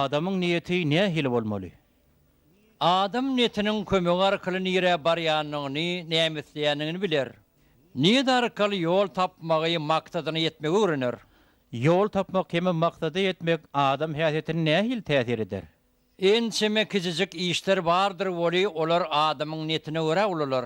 adamın niyeti ne hil bolmaly? Adam niyetinin kömegi arkaly nire barýanyny, nämetleýänini biler. Niýe arkaly ýol tapmagy maksadyna ýetmegi öwrenir. Yol tapmak hem maksada yetmek adam häsiýetine ne hil täsir eder? Ençeme kicicik işler bardyr boli, olar adamyň niyetine görä bolar.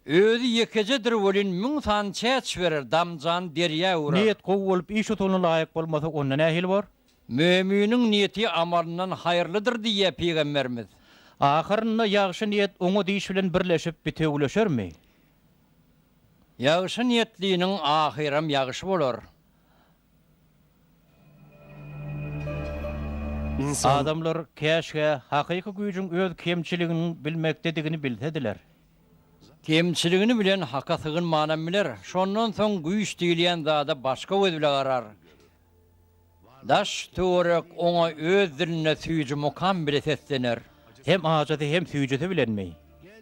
Özü ýekejedir bolin müň san çäç berer, damjan derýä urar. Niyet gowy bolup iş tutuluna laýyk bolmasa onda ne hil bor? Müminin niyeti amalından hayırlıdır diye Peygamberimiz. Ahyrynda ýagşy niyet oňa diýiş bilen birleşip bitegleşermi? Ýagşy niyetliğinin ahiram ýagşy bolar. Adamlar käşge hakyky güýjüň öz kemçiligini bilmekdedigini bilsediler. Kemçiligini bilen hakatygyn manan biler. Şondan soň güýç diýilýän zada başga gözle garar. Daş törek oňa öz diline süýjü mukam bile seslenir. Hem ajady hem süýjeti bilenmi?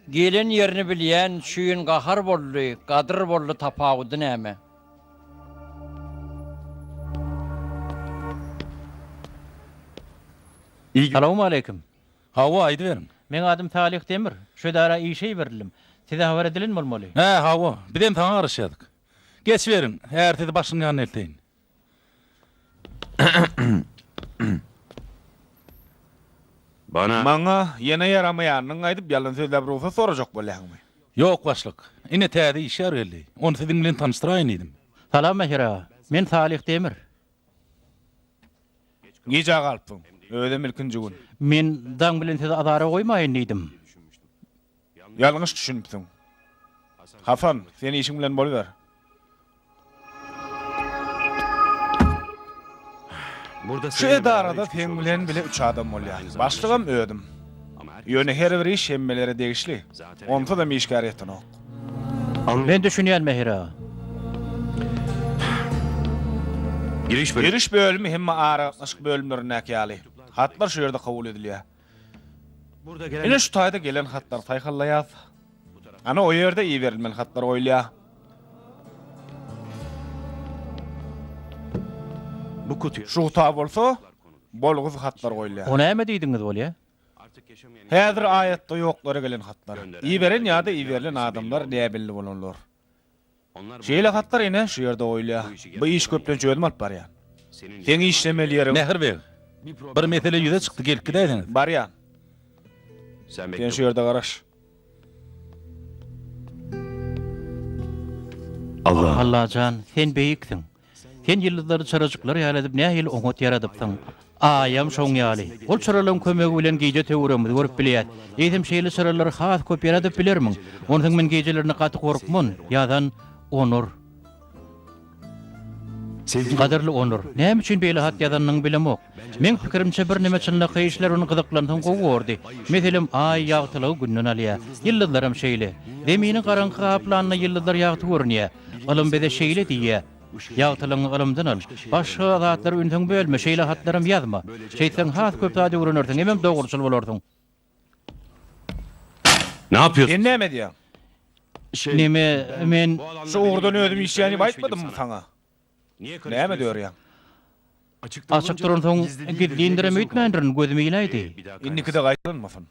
Gelen yerini bilýän şüýün gahar boldy, gadyr boldy tapagydy näme? Salamu aleykum. Hawa aýdy berin. Men adym Salih Demir. Şu dara işe berildim. Size habar edilen bolmaly. He Hawa, bizem taňa garaşýadyk. Geç berin, härtede başyny ýanyna elteýin. Maňa ýene ýaramaýanyň aýdyp ýalan sözler bolsa sorajak bolýarmy? Ýok başlyk. Ine täze işler geldi. Onu sizin bilen tanıştyraýyn edim. Salam Mehra. Men Salih Demir. Gije galypdyň. Öde milkinji gün. Men daň bilen size azara goýmaýyn diýdim. Ýalňyş düşünipdiň. Hasan, seni işiň bilen bolýar. Şu edarada sen bilen bile 3 adam bolýar. Başlygam ödüm. Ýöne her bir iş hemmelere degişli. Onsa da meşgär etdi ok. Men düşünýän Mehra. Giriş bölümü hemme araşyk bölümlerine ýaly. Hatlar şu ýerde kabul edilýär. Ine şu taýda gelen hatlar taýhallaýar. Ana o ýerde iyi berilmen hatlar oýlýar. Bu kutu. Şu ta bolsa, bolgyz hatlar goýulýar. Ona näme diýdiňiz bolýa? Häzir aýatda ýoklara gelen hatlar. İyi beren ýa-da iyi berilen adamlar näme bildi bolanlar. Şeýle hatlar ine şu ýerde goýulýar. Bu iş köpden çöýdüm alyp barýar. Sen işlemeli ýerim. Nähir beg. Bir mesele ýüze çykdy gelip gideýin. Barýar. Sen Sen şu ýerde garaş. Allah can, sen beýikdiň. Sen ýyldary çarajyklar ýalyp nähil oňat ýaradypdyň. Aýam şoň ýaly. Ol çaralan kömegi bilen geýje töwremiz görüp bilýär. Eýdim şeýle çaralar has köp ýaradyp bilermiň. Onuň men geýjelerini gaty gorkmyn. Ýadan onur. Gaderli onur. Näme üçin beýle hat ýazanyň bilemok. Men pikirimçe bir nime çynla kyýyşlar onu gyzyklandyň gowurdy. Meselem ay ýagtylygy günden alýar. Ýyldaram şeýle. Demini garanky gaplanyny ýyldylar ýagty görnýär. Alym bede şeýle diýär. Ýagtylygyny alymdan al. Başga zatlar üntüň bölme şeýle hatlarym ýazma. Şeýsen has köp zady öwrenirdiň, hemem dogurçul bolardyň. ne yapıyorsun? Sen näme diýär? Nime men Şu urdan ödüm işleýäni aýtmadymmy saňa? Niye Näme diýär? açyk durunsoň gidindirem öýtmändirin gözüme ýylaýdy. Inniki de gaýtlanmasyn.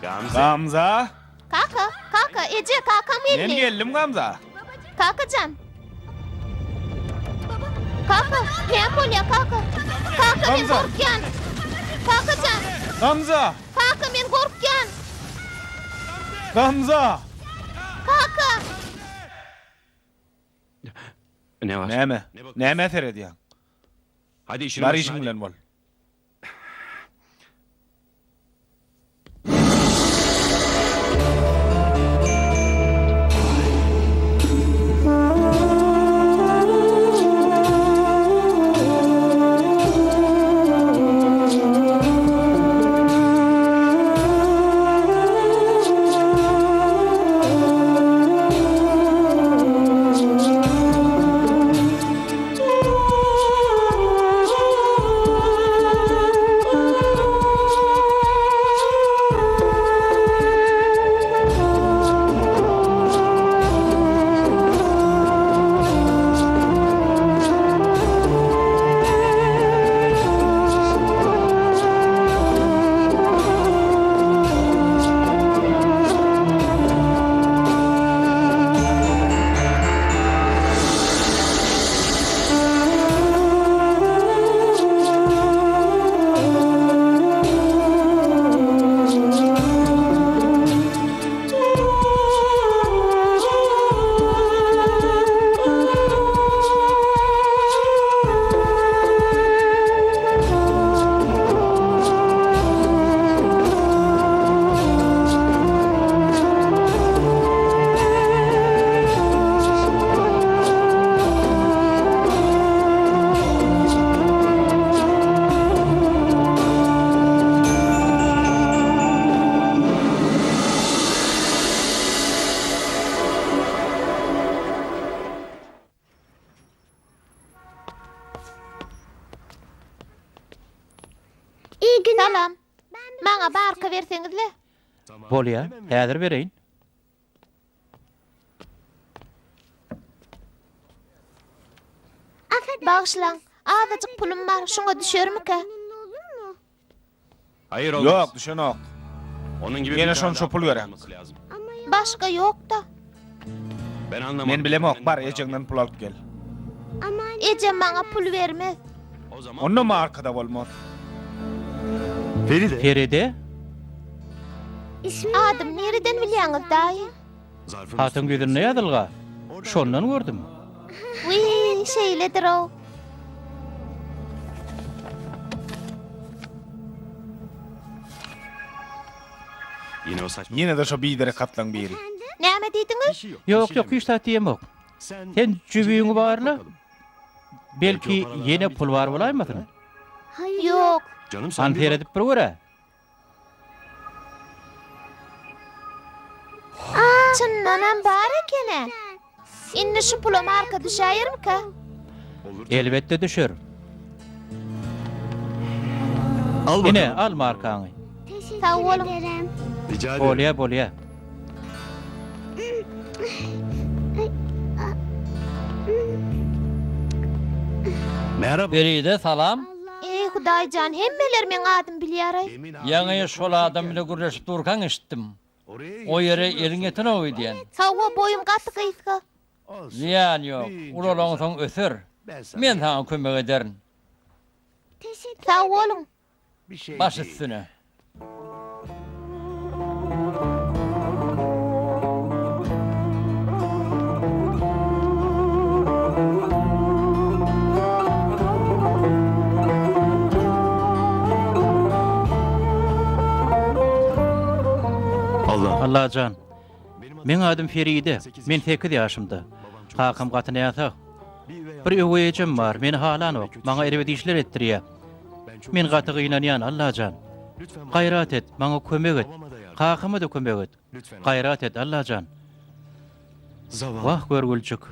Gamza, Kaka, Ece kakam men elli. geldim Gamza. Kakacan. Kaka, ne bolýar kaka? Kaka men Gamza. gorkýan. Kakacan, Gamza, kaka men gorkýan. Gamza. Kaka, Ne var? Näme? Näme terediýär? Hadi işini Bar başına, işiň hadi. bilen bol. İyi günler. Salam. Bana barka verseňizle. Bolýa, häzir bereýin. Bağışlaň. Azajyk pulum bar, şoňa düşermike? Hayır olmaz. Yok, düşen ok. Onun gibi Yine bir şon tane şopul daha verem. olması lazım. Başga yok da. Ben anlamadım. Men bilem ok, bar ejengden pul alıp gel. Ejem bana pul vermez. O zaman Onda mı arkada bolmaz? Feride, Adım nereden bilýäňiz daýy? hatyn gözüne ýadylga. Şondan gördüm. Wii, şeýledir o. yine o saçma. Yine de şu bidere katlan biri. Näme diýdiňiz? Yok, hiç taht ýemok. Sen jübüňi barly? Belki yine pul bar bolaýmasyn? Yok. Canım sen An bir feredip bir göre. Çyndanam bar ekene. Indi şu pula marka düşäýärmike? Elbette düşer. al Yine al markaňy. Sağ olun. Rica ederim. Bolýa. Merhaba. Beride salam. Ey Hudaýjan, hemmeler men adım bilýär. Yaňy şol adam bile gürleşip durkan işitdim. O yere elin etine oy diyen. Sağwa boyum gaty gysga. Ziyan yok. Ulalaň soň öser. Men sana kömek ederim. Sağ olun. Baş üstüne. Allah. Allahan. Men adım Feride. Men 8 ýaşymda. Kakam gatyna ýatak. Bir öwejim bar. Meni halan ok. Maňa erwedi işler etdirýär. Men gaty gynanýan Allahan. Gaýrat et, maňa kömek et. Kakamy da kömek et. Gaýrat et Allahan. Wah görgülçük.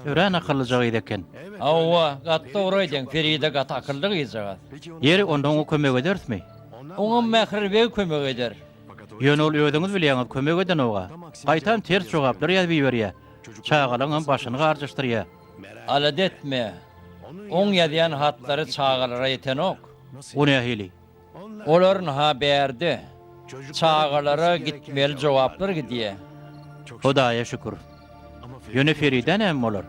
Ören akyllyjak edeken. Awwa, gatda uraýdyň Feride gat akyllyk ýyjagat. Ýeri ondan kömek edersmi? Oňa mähir we kömek eder. Ýöne ol öýüňiz bilýäňiz kömek eden oga. Gaýtan ters jogaplar ýazyp berýär. Çağalaňam başyny garjyşdyrýar. Alad etme. Oň ýadýan hatlary çağalara ýeten ok. O nähili? Olaryň ha berdi. Çağalara gitmeli jogaplar gidýär. Hudaýa şükür. Ýöne Feride näme bolar?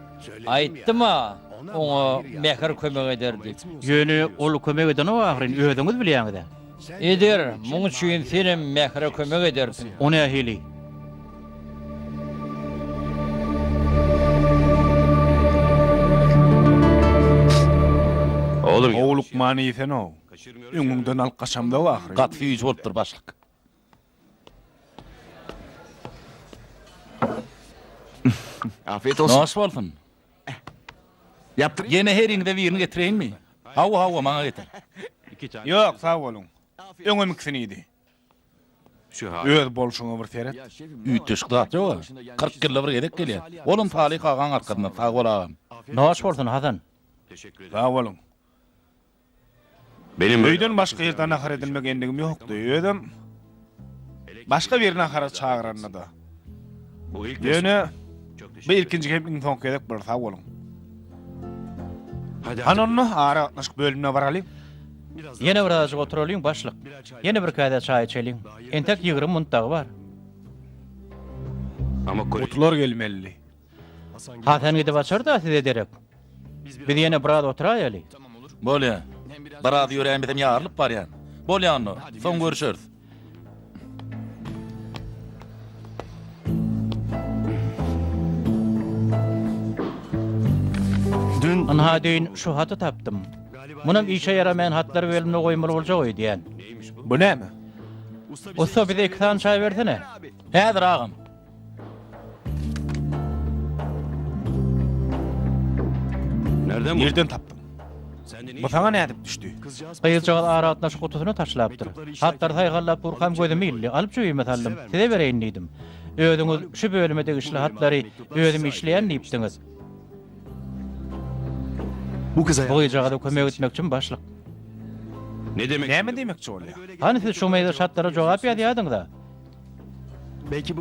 Aýtdyma, oňa mähir kömek ederdi. Ýöne ol kömek eden o ahyryň öýüňiz bilýäňiz. Eder, muň üçin senem mähir kömek edersin. O nähili? Oğlum. Oğluk mani sen o. Üngünden al kaşamda o ahri. Gat füýüz bolupdyr başlyk. Afiyet olsun. Naş bolsun. Yaptır. Yine her ýerde birini getireýinmi? Hawa maňa getir. Yok sağ olun. Öňüm ikisini Şu hal. Öýüd bolşuňa bir seret. Üýtüş dat ýok. 40 kilo bir gedek gelýär. Olum Talih agan arkadan sag bolagam. Naş bolsun Hasan. Teşekkür ederim. Sağ olun. Benim Öýden başga ýerden ahar edilmek endigim ýokdy. Öýdüm. Başga birine ahara çağıranna da. bu ilk Ýöne çok teşekkür bir ederim. ilkinji hepin soň gedek bir sağ olun. Hadi. Hanonnu ara atnaşyk bölümine baraly. Ýene bir azajyk oturalyň başlyk. Ýene bir käde çaý içeliň. Entek 20 muntagy bar. Ama Kutlar gelmeli. Hasan gidip açar da size ederek. Biz ýene bir az oturaýaly. Bolýa. Barady ýören bitem ýarlyp barýan. Bolýanno. Soň görüşürüz. dün Anha deyin şu hatı tapdım. Munun işe yaramayan hatları bölümüne koymalı olacak oy diyen. Bu näme? Usta bize 2 tane çay versene. Häzir agam. nereden bu? Nerden tapdın? Sende ne Bu iş? sana ne edip düştü? Kıyılcağız ara atlaş kutusunu taşlaptır. Hatlar saygallap burkam gözüm illi. Alıp çöğü metallim. Size vereyim neydim. Ödünüz şu bölümede işli hatları ödüm işleyen neyiptiniz. Bu kıza Bu gıcağı da kömek etmek için başlık. Ne demek? Näme demekçi bolýar? Hani siz şu meýde şartlara jogap ýadyňyz da.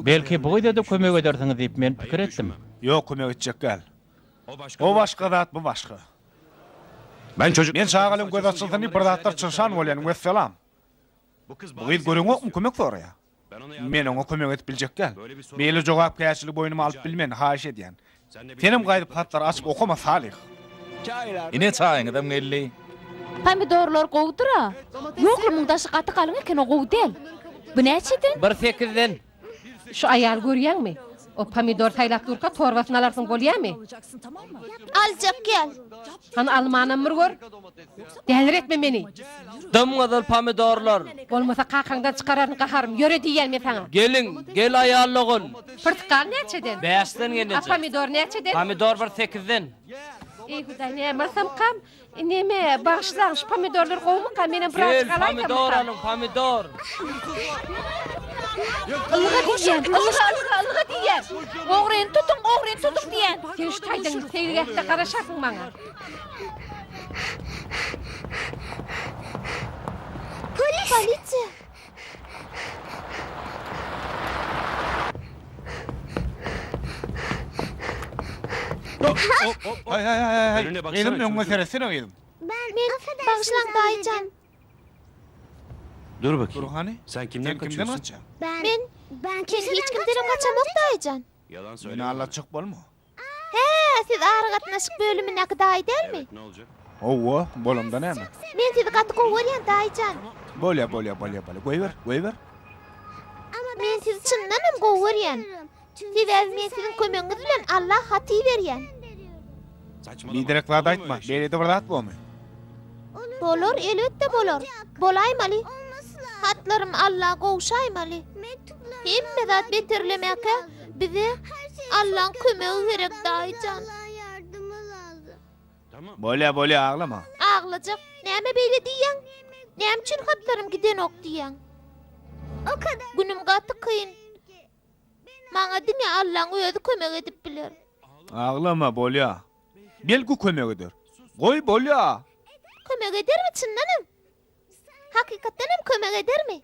Belki bu da kömek edersiňiz diýip men pikir etdim. Ýok, kömek etjek gel. O başga zat, bu başga. Ben çocuk. Men şagalym göz açyldyny bir zatlar çyrşan bolýan, vesselam. Bu ýyl göreň okmy kömek sorýar? Men oňa kömek edip biljek gel. Beýle jogapkärçilik boýnuma alyp bilmen, haýyş edýän. Senem gaýdyp hatlar açyp okuma salih. Ine çaýyň adam geldi. Pomidorlar gowdura. Ýoklar muňdaşy gaty galyň eken o gow del. Bu näçeden? 1-8'den. Şu ayal görýänmi? O pomidor taýlap durka torbasyny alarsyň bolýarmy? Aljak gel. Hani almanam bir gör. Dälir etme meni. Dımgadal pomidorlar. Bolmasa qaqaňdan çykararyn gaharym. Ýöre diýýän men saňa. Gel ayarlığın. Portakal näçeden? 5'den A gelince. pomidor näçeden? Pomidor 1-8'den. Ey Hudaý, nämersem kam? Neme bagşlaň şu pomidorlar gowmy kam menen bir Gel açyk alaýyn. pomidor alın pomidor. Alga diýen, alga diýen. Ogryny tutun diýen. Sen şu taýdan seýregde garaşasyň maňa. Polisiýa. Ay. Önüne baksana Elim çocuğum. öňe seresine elim. Men bagşlaň daýjan. Dur bakayım. Durhani? Sen kimden Sen kimden kaçıyorsun? kaçacaksın? Ben hiç kimden kaçamok daýjan. Yalan Beni söyle. anlatacak bolma. He, siz aragatnaşyk bölümine daý dermi? Ne olacak? Owo, bolumda näme? Men sizi gaty gowurýan daýjan. Bolýa. Goýber. Men sizi çyndanam gowurýan. Sebäbi men sizin kömegiňiz bilen Allah haty berýän. Saçmalama. Liderek zat aýtma, beýlede bir zat bolmy. Bolor, elbetde bolor. Bolaýmaly. Hatlarym Allah gowşaýmaly. Hemme zat beterlemeke bize Allah'ın kömegi gerek daýjan. Tamam. Bolýa, aglama. Ağlajak. Näme beýle diýen? Näme üçin hatlarym giden ok diýen? O kadar. Günüm gaty kyn. Maňa diňe Allah'ın özü kömek edip biler. Aglama bolýa. Belki kömek eder. Goý bolýa. Kömek edermi çyndanam? Hakykatdanam kömek edermi?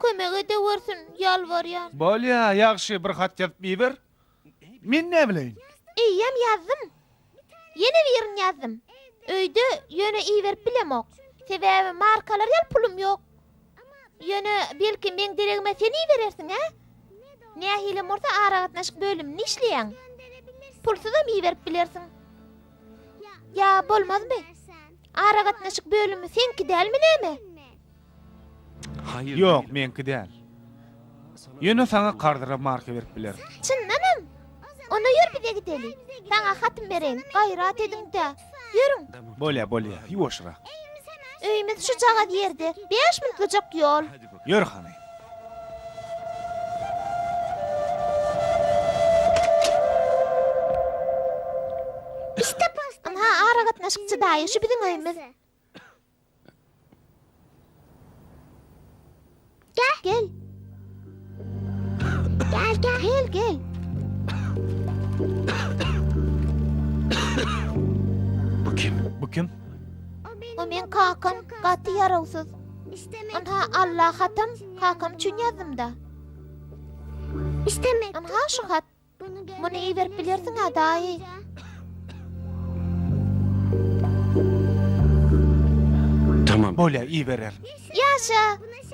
Kömek edewersin, ýalbarýan. Bolýa, ýagşy bir hat ýazyp biber. Men ne bileýin? Eýem ýazdym. Ýene birini ýazdym. Öýde ýöne iyi berip bilemok. Sebäbi markalar ýal pulum ýok. Ýöne belki men deregime sen iyi berersiň, ha? Nähile morsa aragatnaşyk bölümini işleýän. Pulsuzam iyi berip bilersiň. Ya bolmazmy? Aragatnaşyk bölümü senki dälmi näme? Hayır. Ýok, menki däl. Ýöne saňa gardyra marka berip bilerim. Çyndanam. Ona ýör bize gideli. Saňa hatym bereň, gaýrat ediň-de. Ýörüň. Bolýa, ýuwaşra. Öýümüz şu jaga ýerde. 5 minutlyk ýol. Ýör hany. Aha, aragatnaşykçy daýy, şu biziň öýümüz. Gel. Gel. Bu kim? O men kakam, gaty ýarawsyz. Aha, Allah hatam, kakam üçin ýazdym da. Aha, şu hat. Muny iyi berip bilersiň ha daýy. Tamam. Bolýa, iyi berer. Ýaşa,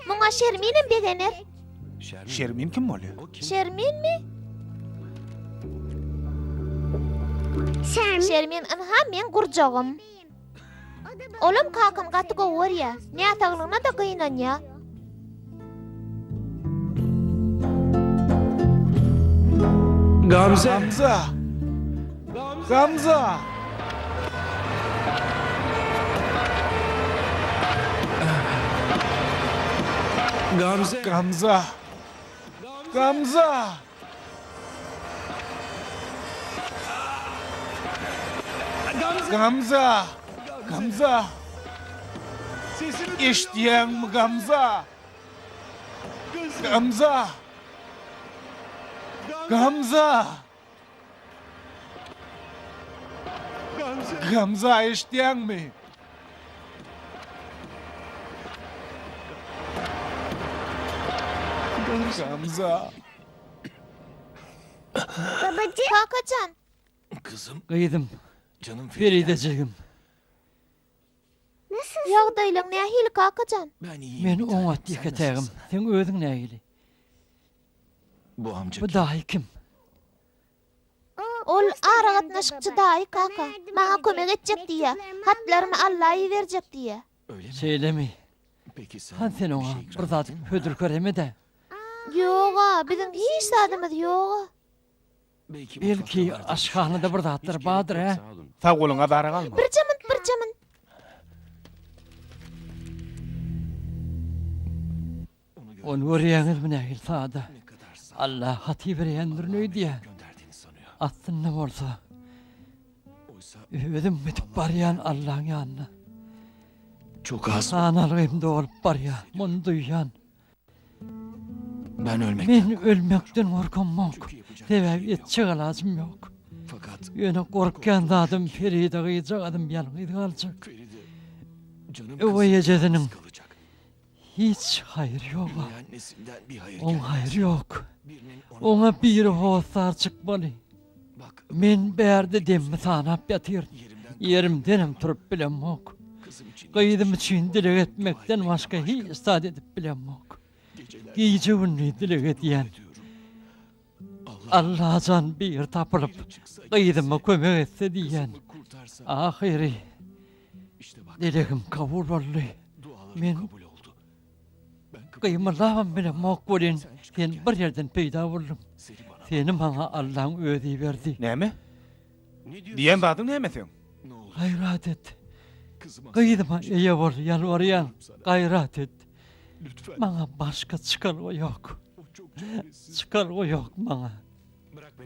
muňa Şerminim degenir. Şermin kim bolýa? Şermin mi? Şermin, aha, men gurjagym. Olam kakam gaty gowurýa. Näsaglygyna da gynanýa. Gamze. Gamza. Gamze. Gamza. Gamza. Eşdiýän mi Gamza? Gamza eşdiýän mi? Gamza. Kakacan, Kızım, Gıydım, canım Ferideciğim. ýagdaýlaryň nähili Kakacan? Ben iyiyim. Men bir tanem. oňa Sen dikkatägim. nasılsın? Sen özüň nägili? Bu amca Bu kim? dahi kim? Ol aragatnaşykçy daýy kaka. Maňa kömek etjek diýe. Hatlarymy Allahy berjek diýe. Öyle mi? Söylemi. Peki sen Han sen bir oňa şey bir ikram zat ettin mi? hödür köreme de. Ýoga, biziň hiç sadymyz ýoga. Belki Belki mutfakta vardır. aşkhanada bir zatlar Hiç badyr gerek ha. yok, sağ olun. Sağ goluňa dara galma. Bir camın. Onu görýäňiz mi nägil sada? Ne kadar sağ Allah hati berendir nöýdi ýa. gönderdiğini sanıyor. Attın ne bolsa. Oysa Özüm bitip barýan Allahyň ýanyna. çok az. Sanalygymda bolup barýa. Muny duýýan. Ben ölmek. Men ölmekden gorkanmak. Çünkü yapacak Sebäbi bir şey yok. etjek ilajym ýok. Fakat Ýöne gorkýan zadym Feride gyýjak adam ýalňyz galjak. Feride canım O kızım ýejediniň yalnız kalacak. hiç hayır ýok. Dünya annesinden bir hayır On gelmez. hayır ýok. Birinin ona Oňa bir hosar çykmaly. bak Men bärde demmi sanap ýatyr. yerimden Yerimdenim turup bilemok. kızım için Gaýdym üçin dilek etmekden başga hiç istat edip bilemok. geceler Gece günni dilek edýän. ediyorum. Allah Allah can bir tapılıp gaýdyma kömek etse diýen. kızımı kurtarsa Ahyry işte bak dilegim kabul boldy. dualarım Men kabul oldu. Ben kabul Gıymırlamam bilemok bolin. Sen bir yerden peýda boldum. seni bana. Seni maňa Allahyň özi berdi. Näme? Ne diyorsun? Diýen zadyň näme sen? Ne olur Gayrat et. kızıma Gaýdyma eýe bol, ýalbarýan. Gayrat et. lütfen. Maňa başga çykargo ýok. O çok çaresiz. Çykargo ýok maňa.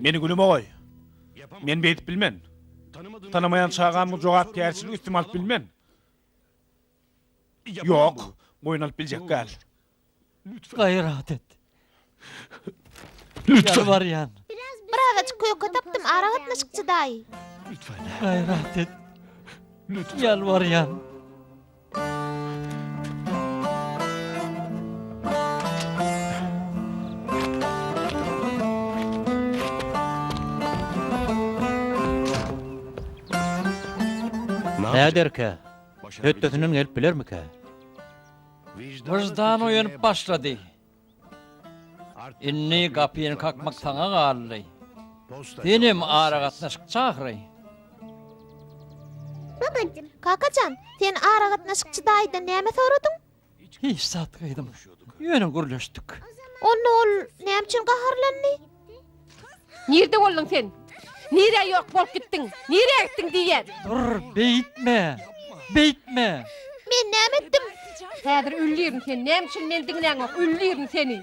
Meni gülüme goý. Men beýtip bilmen. Tanamayan çağamı jogap terçilik istimal bilmen. Yok, boyun alıp biljek gal. Gayrat et. Lütfen. Yalvarýan. Birazajyk köýke tapdym, aragatnaşykçy daýy. Lütfen. Gayrat et. Lütfen. Yalvarýan. Näderke? Hötdötünün gelip bilermike? Vicdan uyanıp başladı. Inni kapıyını kakmak sana gally. Benim aragatnaşık çağıray. Kakacan, sen aragatnaşykçy daýydan näme soradyn? Hiç satgaydım. Yöne gürleştik. Onu ol näme üçin gaharlandy? Nirde boldun sen? Nire yok bolup gittin? Nire gittin diýen? Dur beyitme. Beyitme. Men näme etdim? Häzir üllýäryn sen. Näme üçin men diňlen ok? Üllýäryn seni.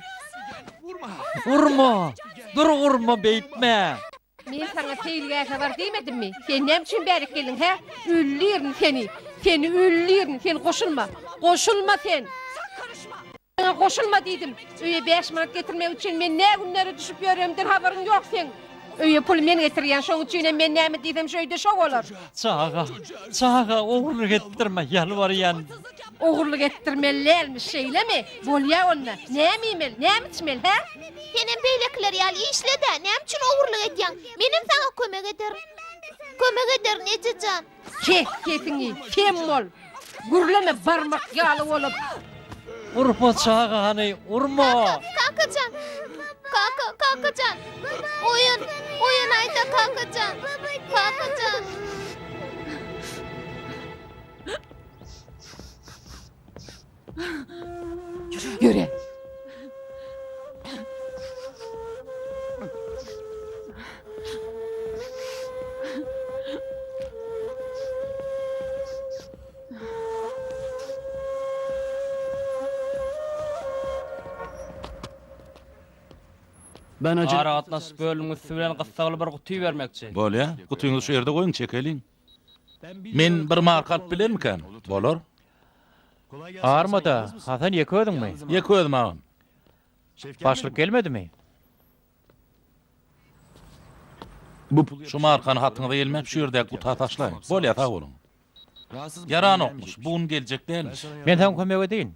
Vurma. Dur vurma beyitme. Men sana teýilgäse bar diýmedimmi? Sen näme üçin bärik geldin he? Üllýäryn seni. Seni üllýäryn. Sen goşulma. Goşulma sen. Sana goşulma diýdim. Öýe 5 manat getirmek üçin men nä günleri düşüp ýöremdir habaryň ýok sen. Öýe pul men getirýän şoň üçin men näme diýdim şöýde şo bolar. Çağa oğurluk ettirme yalvarýan. Oğurluk ettirmellermiş şeylemi? Bolýa onna. Näme ýemel, näme içmel he? Senin beýlekler ýaly işlede, näme üçin ogurlyk etýän? Menim sana kömek eder. Kömek eder neçecan? Kefini, kem bol. Gürleme barmak ýaly bolup. Urma çağa hani urma. Kakacan. Kakacan. Oyun ayta Kakacan. Kakacan. Göre. Ben acele... Aragatnaşyk bölüňi bilen gysgaly bir guty bermekçi. Bolýa, gutuňyzy şu ýerde goýuň çekeling. Men bir marka alyp bilermiken? Bolar. Armada, Hasan ýeködüňmi? Ýeködüm agam. Başlyk gelmedimi? Bu şu markany hatyňyza gelmep şu ýerde guta taşlaýyn. Bolýa ta bolun. Yaran okmuş. Bugün gelecek değilmiş. Men sana kömek edeyim.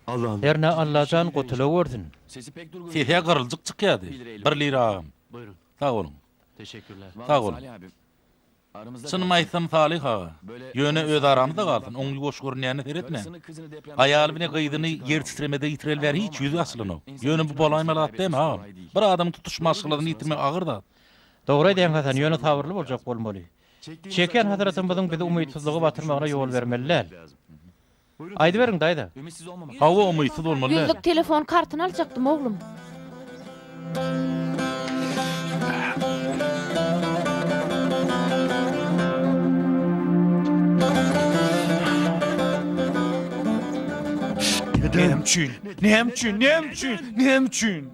Allah'ım. Herne Allah'can gotula gördün. Sesiye kırılcık çıkýady. Bir lir ağam. Buyurun. Sağ olun. Teşekkürler. Sağ olun. Çynym aýtsam Salih ağa. Ýöne öz aramyzda galsyn. Oňly goş görnýäni seretme. Aýaly bilen gyýdyny yer titremede ýitirel ber hiç ýüzü asylyny. Ýöne bu bolaýmalat däme ha. Bir adam tutuşmaçlygyny ýitirmek agyr da. Dogry diýen Hasan ýöne tabyrly boljak bolmaly. Çeken hazratymyzyň bizi umytsuzlygy batyrmagyna ýol bermeliler. Aýdy beriň daýda. Hawa umytsuz bolmaly. Yüzlük telefon kartyny alacaktım oğlum. Nemçün.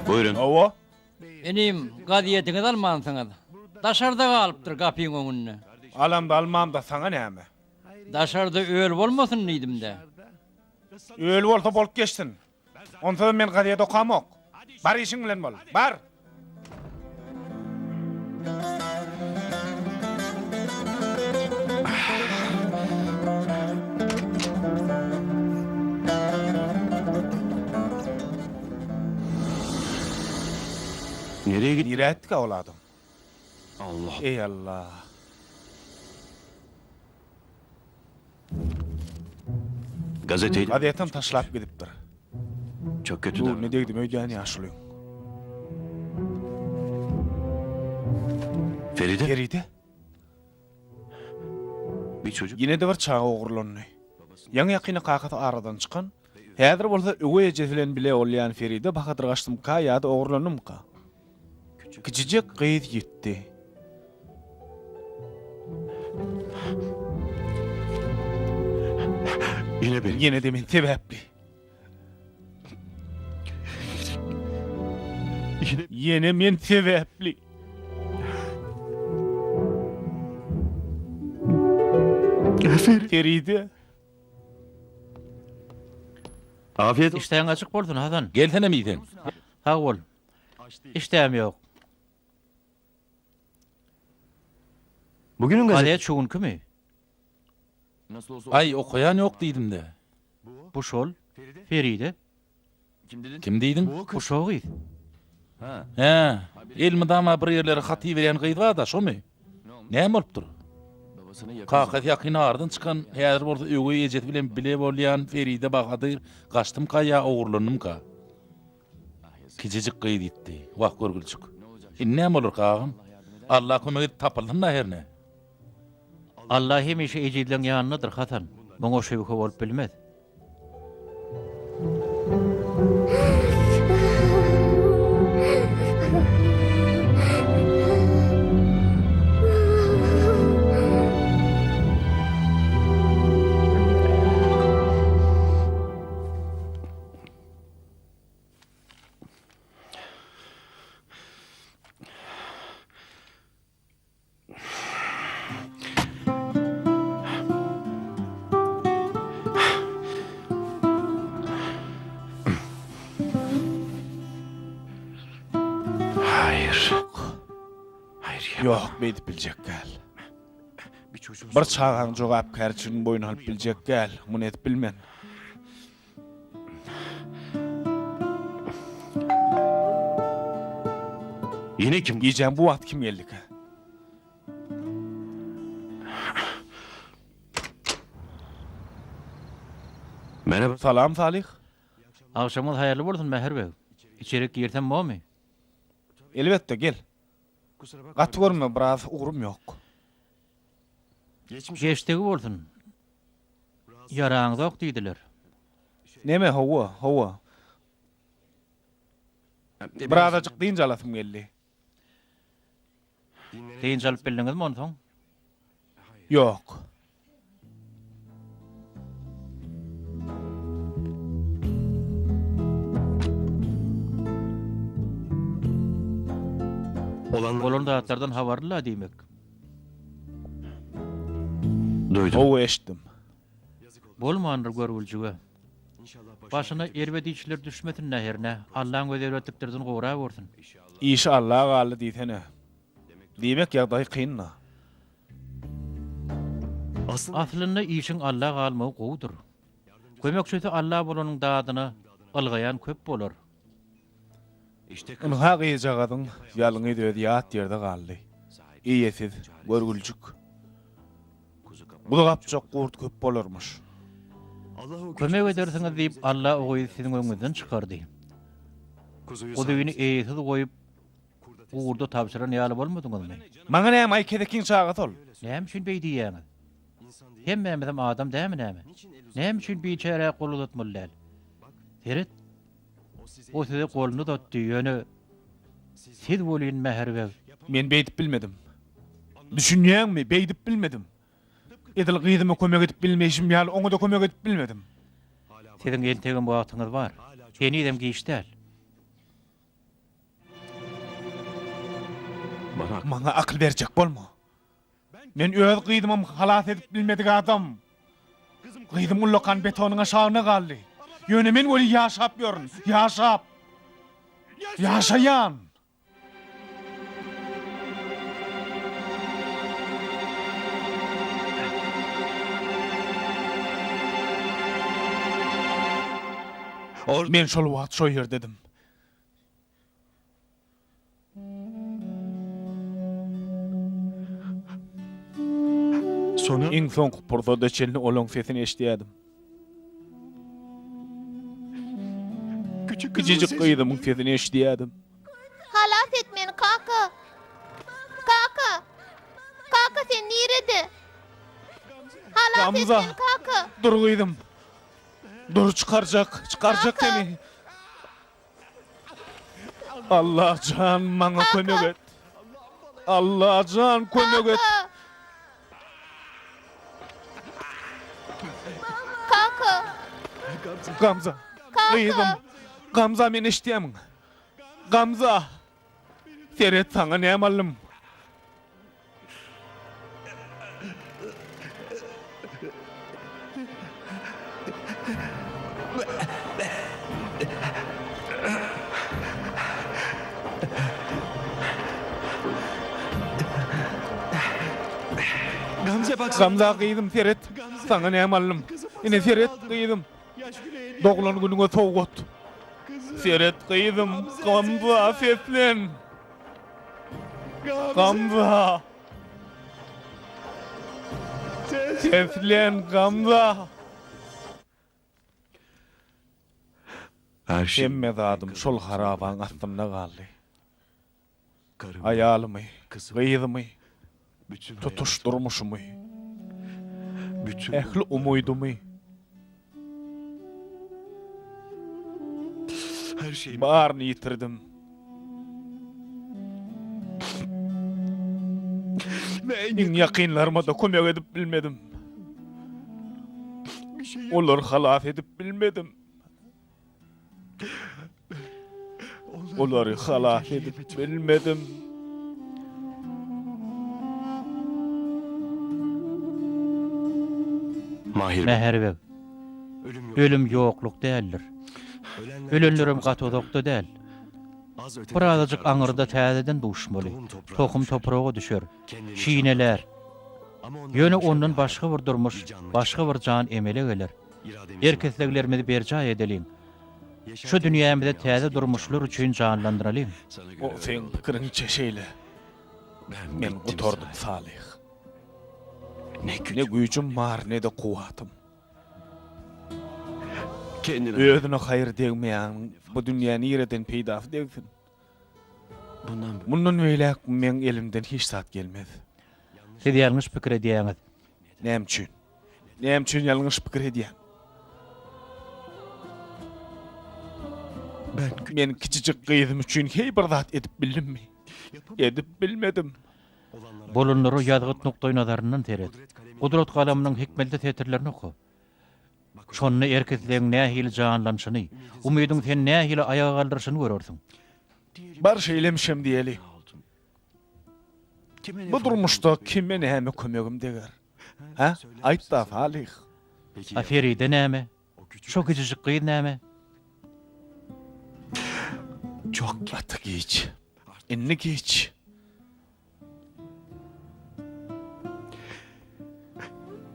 Buyurun. Hawa. Enim gaziýetiňiz almansyňyz. Daşarda galypdyr gapyň öňünde. Alam da almam da sana näme? Daşarda öl bolmasyn diýdim-de. Öl bolsa bolup geçsin. Ondan men gaziýet okamok. Bar işiň bilen bol. Bar. Nereye git? Diretdik awladım. Allah. Ey Allah. Gazeteyi Gazetem taşlap gidipdir. çok kötü Bu davrandı. ne degdim öýdäni ýaşlyň. Feride Feride. bir çocuk. Yine de bir çağa ogurlandy. Ýa-ni ýakyny kakata aradan çykan. Häzir bolsa öwe eje bilen bile bolýan Feride bakadyr gaçdym ka ýa-da ogurlandım ka. Kiçijek gyýyt ýetdi. Yine benim. Yine de men sebäpli. Yine men sebäpli. Feride. Afiyet olsun. İşteň açyk bolsun Hasan. Gelsene miyden? Sag bol. İştem ýok. Bugünün gazete. Gazetä çugun kimi? Ay okuyan yok diýdim de. Bu şol. Feride. Kim diýdin? Bu şogy. Ha. He. Elmi dama bir yerlere haty beren gyýdy var da, şomy? Näme bolupdyr? Kakat ýakyny ardan çykan, häzir bolsa öňe ejet bilen bile bolýan Feride bagadyr, gaçdym ka ýa ogurlandım ka. Kijijik gyýdy etdi. Wagt görgülçük. Näme bolur kagam? Allah kömek edip tapyldym da herne. Allah hemişe ejidleň ýanynydyr Hasan. Muňa şeýke bolup bilmez. Hayır. Hayır ya. Yok, beýdip biljek gel. Bir çocuğun Bir çağan jogap kärçiniň boyun alyp biljek gel. Muny etip bilmen. Yine kim? Giýjem bu wagt kim geldik? Merhaba. Salam Salih. Akşamyz haýyrly bolsun Mäher bey. İçerik girtem bolmy? Elbetde gel. Gaty görme, biraz uğrum yok. Geçdigi bolsun. Yaraňyz ok diýdiler. Neme hawa? Biraz ajyk diýince alasym geldi. Deýince alyp bildiňizmi onu soň? Yok. Olan Bolan zatlardan habarlylar diýmek. duydum. Hawa eşitdim. Bolmandyr görgülçüge. Başına erbediçiler düşmetin näherne. Allah'ın öderetliklerden gowra bolsun. İnşallah galy diýsene. Diýmek ýagdaý kynna. Aslında işin Allah galmagy gowdur. Kömekçisi Allah bolanyň dadyny ylgayan köp bolar. Onu hagyjagadyň ýalyny döwedi ýat ýerde galdy. Iýesiz, görgülçük. Bulgapçak gurt köp bolarmyş. Kömek edersiňiz diýip Allah oýy siziň öňüňizden çykardy. O düýüni eýesiz goýup uğurda tapşyran ýaly bolmadyňyzmy? Maňa näme aýkedekiň çagat ol? Näme üçin beýdiýäňiz? Hemmemiz adam dämi näme? Näme üçin biçare gol uzatmalylar? Ferit, o size golunu tutdy, ýöne siz bolýan mäherbe. Men beýdip bilmedim. Düşünýäňmi? Beýdip bilmedim. Edil gyzyma kömek edip bilmeýşim ýaly oňa da kömek edip bilmedim. Siziň ýentegin bu wagtyňyz bar. Seni edem giýişdäl. Maňa akıl berjek bolma. Men öz gyzymam halas edip bilmedik adam. Gyzym ullakan betonyň aşagyna galdy. Ýöne men öli ýaşap ýörün. Ýaşap. Ýaşaýan. Men şol wagt şo ýer dedim. Sonra Iň soňky purda deçelini olaň sesini eşdiýädim. Küçücük gyzymyň sesini eşdiýädim. Halas et meni kaka. Kaka. Kaka sen nirede? Halas et Gamza. meni kaka. Dur gyzym. Dur çıkaracak seni. Allah can maňa kömek et. Allah can kömek et. Kaka. Gamza. Gyzym. Gamza men eşdiýämiň. Gamza. Ferit saňa näme alym? Gamze bak. Gamza gyzym Ferit. Saňa näme alym? Ine Ferit gyzym. Doglan günüňe sowgat. Ferit gyzym, Gamza seslen. Gamza. Seslen Gamza. Her şey Hemme zadım şol haraban astymda galdy. karım. Aýalymy, Kızım. gyzymy Bütün tutuşdurmuşmy, bütün ehli umuydumy, her şey baryny ýitirdim. Iň ýakynlarıma da kömek edip bilmedim. Olar halas edip bilmedim. Olary halas edip bilmedim. Mahir. Mäherbe. Ölüm yok. Ölüm ýokluk däldir. Ölenler Ölenlerim gatodokda däl. az ötede Birazajyk tekrar aňyrda täzeden duşmaly. Tohum toprağa düşer. kendini Şiineler. ama ondan Ýöne başka ondan başga bir durmuş, başga bir jan emele geler. irademiz var. Erkeklerimizi berja edeliň. Yaşarken Şu dünýämizde bile täze olsa durmuşlar üçin janlandyralyň. sana göre O sen pikiriňçe şeýle. Men bittim gutardym sana. Salih. Ne Ne gücüm. güýjüm bar, ne de kuwatym. Kendine Özüne hayır degmeýän bu dünýäni ýerden peýda degsin. bundan Mundan beýle men elimden hiç zat gelmez. Siz ýalňyş pikir edýäňiz. Näme üçin? Näme üçin ýalňyş pikir edýän? Men kiçijik gyzym üçin heýbir zat edip bildimmi? Edip bilmedim. Bolunlary ýazgyt noktaý nazaryndan teret. Gudrat galamynyň hikmetli tetirlerini oku. Şonny erkekligiň nähili janlanşyny, umydyň sen nähili ayağa galdyrşyny görersiň. Bar şeýlemişem diýeli. Bu durmuşda kime näme kömegim deger? Ha? Aýt da Salih. Feride näme? Şo küçücük gyz näme? Çok gatı geç. Inni geç.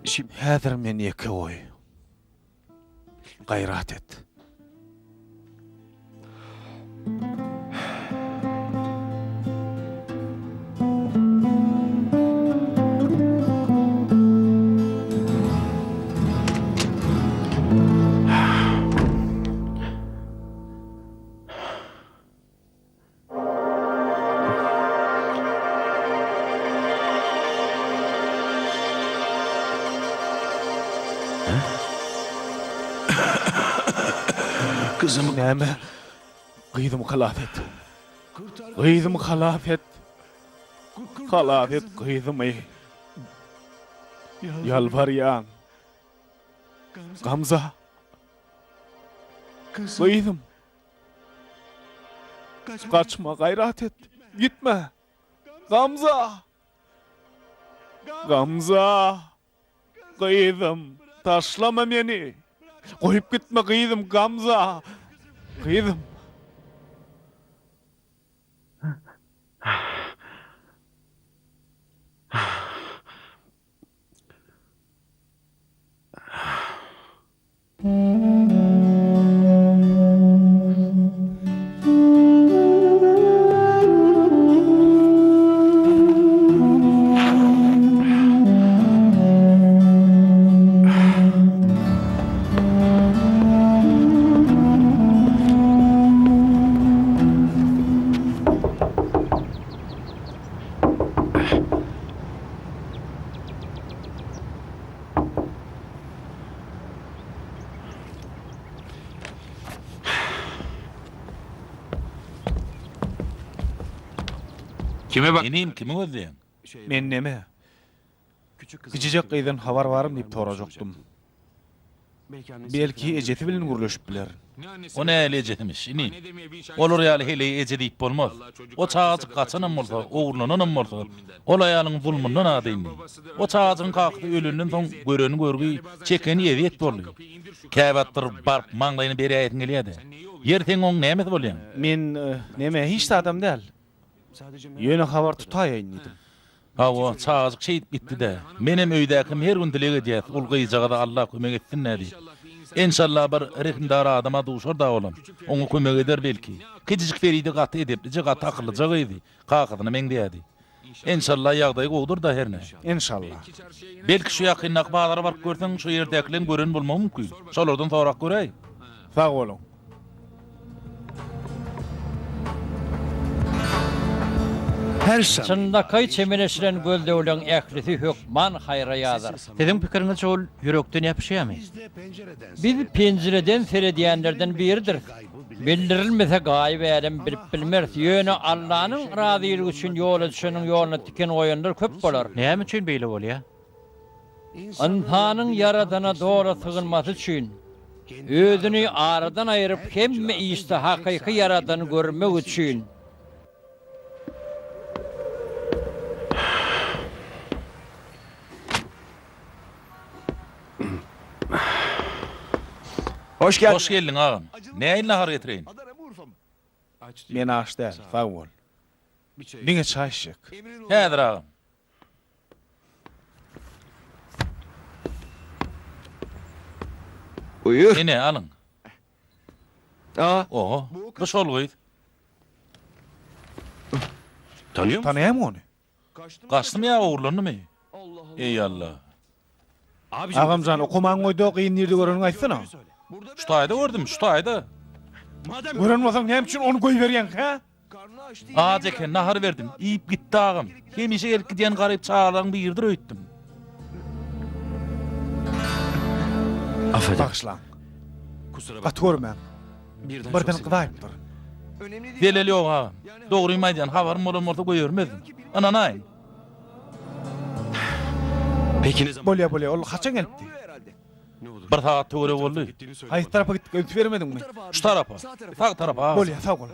Şimdi Häzir men ýeke oý. Gaýrat et. kızımı Näme? Gyzym halaf et. Gyzym halaf et. Halaf et gyzymy. Yalvarýan. Gamza. Gyzym. Kaçma, gayret et. Gitme. Gamza. Gamza. Gyzym, taşlama meni. Koyup gitme gyzym, Gamza. Gyzym. Kime bak? Enim kimi gözleýän? Men neme? Küçücek gyzdan habar barym diýip torajokdum. Belki ejeti bilen gürleşip biler. O näle ejetmiş, ini. Olur ýaly hele eje diýip bolmaz. O çağaçyk gaçanam bolsa, oğurlananam bolsa, ol aýalyň zulmundan adyny. O çağaçyň kakdy ölünden soň göreni görgi, çekeni ýeýet boldy. Käbatdyr barp maňlaýyny beri aýtyn gelýärdi. Ýerteň oň näme bolýan? Men neme hiç de adam däl. Ýöne habar tutaýyn diýdim. Ha o çağaçyk şeýit bitdi de. Menem öýdäkim her gün dilek edýär. Ul gyýjaga da Allah kömek etsin nädi. İnşallah bir rehimdar adama duşar da olam. Onu kömek eder belki. Küçücük feride gaty edeplice gaty akyllyca gyýdy. Kakadyny meň diýdi. İnşallah ýagdaý gowdur da herne. İnşallah. Belki şu ýakynlyk baglara baryp görseň şu ýerdekilen gören bolmam mümkin. Şolardan sorak göräý. Sag bolun. her sabah Çındakay çemenesilen gölde olan ehlisi hükman hayra ýazar. Sizin pikiriňiz şol ýürekden ýapyşýarmy? Biz pencereden seyrediyenlerden biridir. Bildirilmese gaýyp adam bilip bilmez. Ýöne Allah'ın razyligi üçin ýola düşeniň ýoluna tiken oýanlar köp bolar. Näme üçin beýle bolýar? Insanyň yaradana dogry sygynmasy üçin özüni aradan aýryp hemme ýyşdy hakyky yaradany görmek üçin. hoş geldin. Hoş geldin ağam. Näýe nahar getireýin? Men aç däl, sag bol. Diňe çaý içek. Häzir ağam. Buyur. Ene alın. Oho, bu şol goýdy. Tanıyor musun? Tanıýam ony. Gaçdym ýa oğurlandymy? Ey Allah. Agamjan okumaň goýdy, gyn ýerde göreniň aýtsyna. Şu taýda gördüm, şu taýda. Görenmasaň näme üçin onu goý berýän, ha? Aç eken nahar verdim. İyip gitti ağam. Hemişe gelip giden garip çağırdan bir yırdır öýtdim. Affedin. Bagşlan. Gat görmän. Birden gydaýypdyr. Deleli yok ağam. Doğruyu maydan havarım olan orta koyörmezdim. Ananayın. Peki ne zaman? Bolya, ol haçan gelipdi? Bir saat töre oldu. Haýy tarafa gitdik, öýtüp bermedingmi? Şu tarafa. Sağ tarafa ağam. Bolya, sag bol.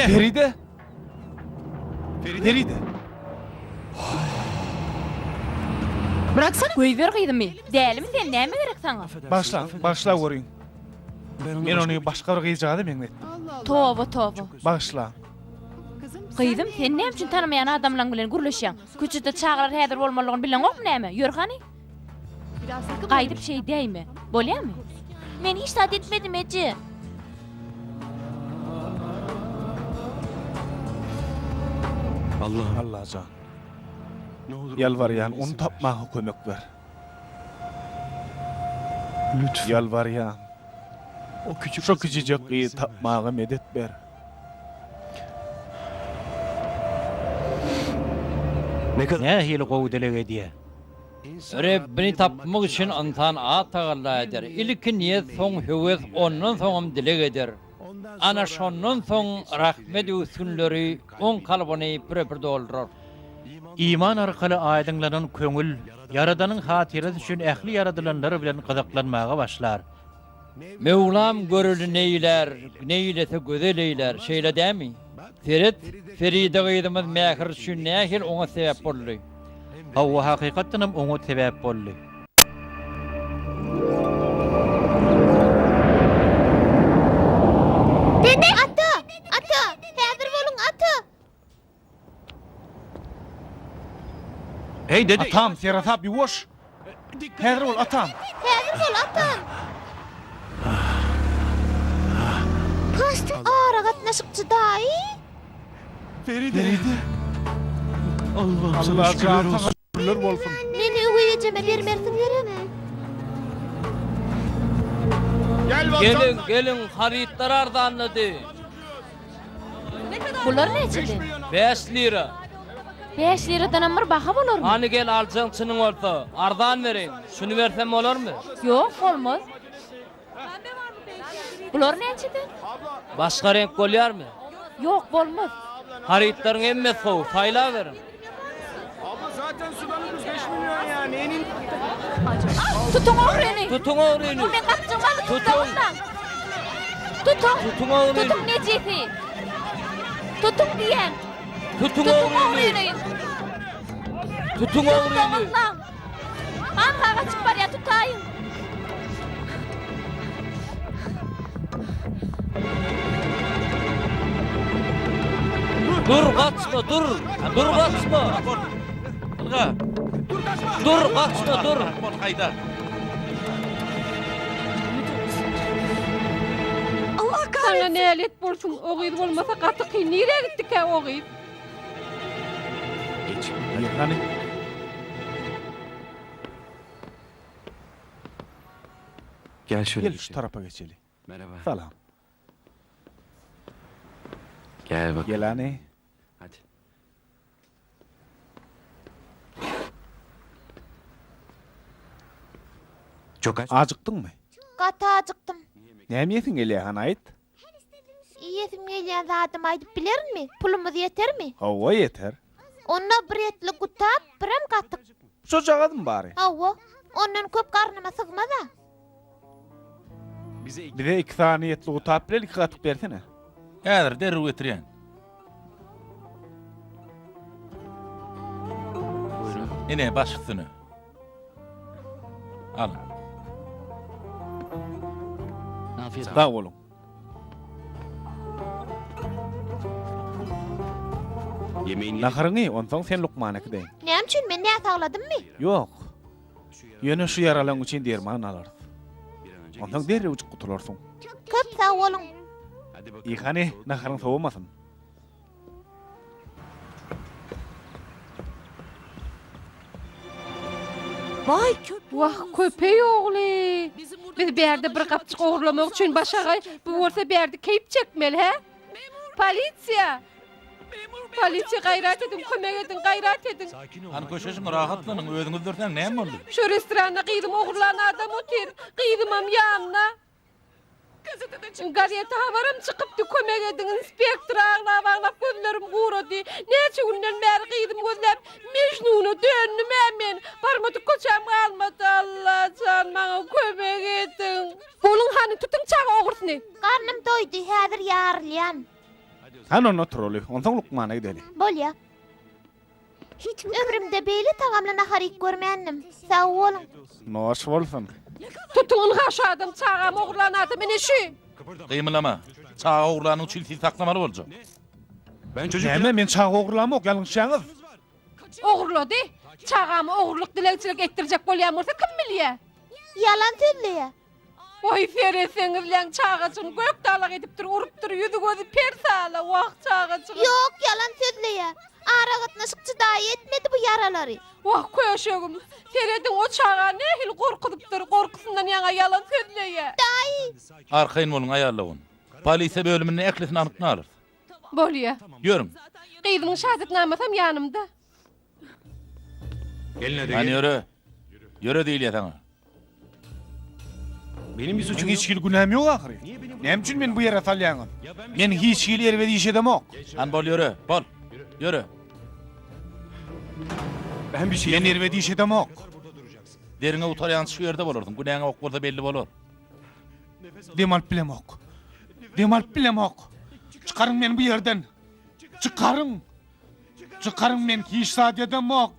Feride. Feride. Bıraksana. Göýber gyýdymy? Dälimi sen näme gerek saňa? Başla görüň. Men onu başga bir gyýjady meňnet. Toba. Başla. Gyýdym, sen näme üçin tanımayan adamlaryň bilen gürleşýän? Küçükde çağırar häzir bolmalygyny bilen okmy näme? Ýör hany. Gaýdyp şey diýme. Bolýarmy? Men hiç saat etmedim eci. Allah can. Yalvarýan, onu tapmagy kömek ber. Lütfen. Yalvarýan. O küçük Şu küçücük gyý tapmagy medet ber. Ne hili gowy delege diýe. Rabbini tapmak için antan atagalla eder. İlki niyet soň höwes ondan soňam dilek eder. Ana şondan soň rahmet üstünleri on kalbyny bir doldurar. İman arkaly aýdyňlanan köňül Yaradanyň hatyrasy üçin ähli yaradylanlar bilen gyzyklanmaga başlar. Mevlam görüldü neyler, neylese gözel eyler, şeýle dämi? Feride gyýdymyz mähir üçin nähil oňa sebäp boldy. Hawa hakykatdan hem oňa sebäp boldy. Dede atı. Häzir bolun atı. Hey dede. Atam, Serhat bir boş. Häzir bol atam. Häzir bol atın. Ara gatnaşykçy daý. Feride. Allah'ım sana Allah şükürler can olsun. şükürler bolsun. Meni öwejeme bermersiňlermi? Gelin haritler ardanladı. Bular näçedi? 5 lira. 5 liradan amır baha bolarmy? Hani gel aljaňçynyň olsa, ardan bereň. Şunu bersem bolarmy? Yok, olmaz. Bular näçedi? Başga renk bolýarmy? Yok, bolmaz. Haritlaryň emme sow, saýla berin. Tutun oğreni. Tutun oğreni. Bu men kapçımalı Tutun. tutun. Tutun. Tutun oğreni. Tutun necesi? Tutun diyen. Tutun Tutun oğreni. oğreni. Tutun Tutun oğreni. oğlan. Ankağa çık var ya tutayım. Dur kaçma dur. Dur kaçma. Ilga. Dur kaçma dur. Bol haýda. Sana nälet bolsun, ogyz bolmasa gaty nire gitdik ha ogyz. Hani Gel şöyle. gel şu tarafa geçelim. Merhaba. Salam. Gel bak. Gel hani. Hadi. Çok aç. Acıktın mı? Gaty acıktım. Näme ýesin gelýär han aýt? Ýesim gelýän zatym aýdyp bilermi? Pulumuz ýetermi? Hawa yeter. Onda bir etli gutap, biram gatyk. Şu jagadym bary. Hawa, ondan köp garnyma sygmaz-a. Bize 2 saniye etli gutap bilen 2 gatyk bersene. Häzir derrüw getirýän. Ene baş üstüne. Al. Sağ olun. Yemeğini Naharyny ondan sen Lukmanyky deň. Näme üçin men näse agladymmy? Yok. Ýöne şu yaralaň üçin derman alar. Ondan derre uçup gutularsyň. Köp sag bolun. Hadi bak. İhani naharyň soğumasın. Wah köpey ogly. Biz berde bir kapçyk ogurlamak üçin başagay bu bolsa berde keyip çekmeli he? Polisiýa. Polisiýa gaýrat edin, kömek edin, gaýrat edin. Hani köşeşiň rahatlanyň, özüňiz dursaň näme boldy? Şu restoranda gyýdym ogurlanan adam otyr. Gyýdymam ýanyna. Gazete habaram çıkıpdy, kömek edin, inspektor ağlap gözlerim gurady. Näçe günden bäri gyýdym gözläp, Mejnuny döndüm men. Barmadyk koçam almady, Allah can maňa kömek edin. Bolun hani tutun çağı ogursyny. Garnym doýdy, häzir ýarylýan. Han onu oturuli. Ondan Lukman'a gidelim. Bolya. Ömrümde beýle tagamla harik görmeýändim. Sağ bolun. Noş bolsun. Tutun haşadım çağam oğurlanadım ene şu. Kıymılama. Çağa oğurlanın çilti saklamalı bolacak. Ben çocuk Näme men çağa oğurlamok, ýalňyşaňyz. Oğurladı. Çağam oğurluk dilegçilik ettirecek bolýan bolsa kim bilýär? Yalan söylüyor. Oy fereseňiz bilen çağaçyn gök dalak edip dur, urup dur, yüzü gözü persala wagt çağaçyn. Yok, yalan söylüyor. Aragatnaşykçy daý etmedi bu yaralary. Wagt köşegim. Feredin o çağa nähil gorkudyp dur, gorkusundan ýaňa yalan söylüyor. Arkayın bolun ayarlawyn. Polisiýa bölümine eklesini anyp alır. Bolýar. Görüm. Gyýdyň şahidnamasam ýanymda. Gelin hadi. Hani yürü. Yürü değil ya sana. Benim bir suçum Suçun yok. hiç günahım yok ahire. Näme üçin men bu ýere salýaňam? Men hiç ýer we diýişe demok. Han bol yürü. Bol. Yürü. Ben bir şey Men ýer we diýişe demok. Derine utaryan şu yerde bolurdun. Günahına ok bolsa belli bolur. Demal bilemok. Demal bilemok. Çıkarın meni bu yerden. Çıkarın. Çıkarın men hiç saat edemok.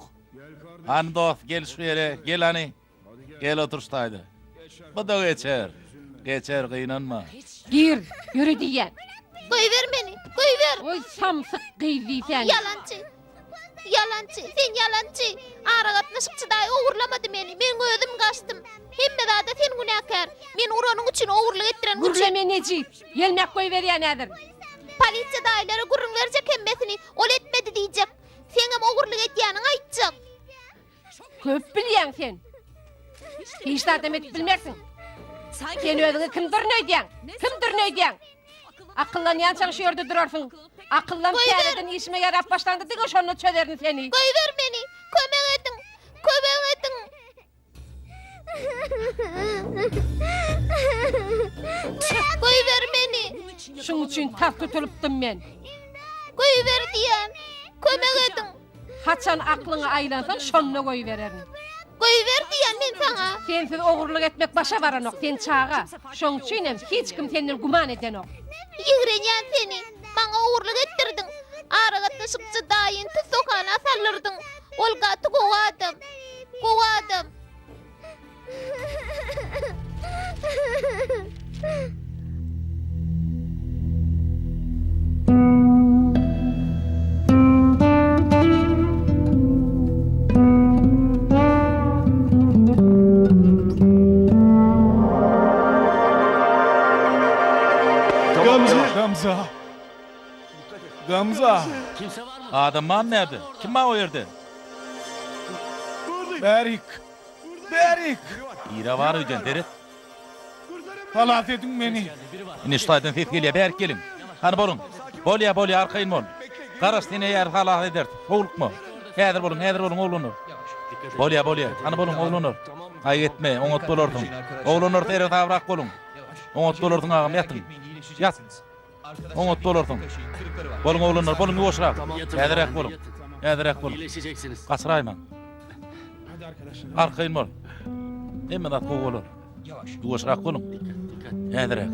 Han dost gel şu yere. Gel hani. Gel otur ştaydı. Bu da geçer. Geçer kıynanma. Gir, yürü diýen. Koyver beni, koyver. Oy samsyk gyýdy sen. Yalancı. Yalancı, sen yalancı. Aragatnaşykçy daý oğurlamadı meni. Men özüm gaçdym. Hemme da sen günäkär. Men uranyň üçin oğurluk etdiren üçin. Gürleme necip. Yelmek koyberýän nädir? Polisiýa daýlary gurrun berjek hemmesini. Ol etmedi diýjek. Sen hem oğurluk etýäniňi aýtjak. Köp bilýän sen. Hiç de demek bilmersin. Sen özüňi kimdir nöýdýän? Kimdir nöýdýän? Akıllanýançaň şu ýerde durarsın. Akıllan käreden işime yarap başlandy diňe şonu çözerin seni. Koyver beni. Kömek edin. Kömek edin. Koyver beni. Şuň üçin tas tutulypdym men. Koyver diýen. Kömek edin. Haçan aklyňa aýlansaň şonu goýbererin. Koyver diýen men saňa. Sensiz oğurluk etmek başa baranok, sen çağa. Şoň üçin hem hiç kim senden guman edenok. Ýigrenýän seni. Maňa oğurluk etdirdin. Aragatnaşykçy daýyn sokana sallyrdın. Ol gaty gowadım. Gowadım. Gamza. Gamza. Adam var nerede? Kim var o yerde? Berik. Berik. İra var öden deret. Halat edin beni. İniştaydan ses geliyor. Berk gelin. Hani bolun. Bolya arkayın bol. Karaş seni yer halat eder. Oğluk mu? Hedir bolun oğlunur. Bolya. Hani bolun oğlunur. Ay etme. Oňat bolurdun. Oğlunur tere tavrak bolun. Oňat bolurdun ağam yatın. Yat. Oňat bolurdun. Bolun oğlunur. Bolun ýuwaşrak. Hedirek bolun. Kasraýma. Arkayın bol. Emme dat gow bolur. Ýuwaşrak bolun. Hedirek.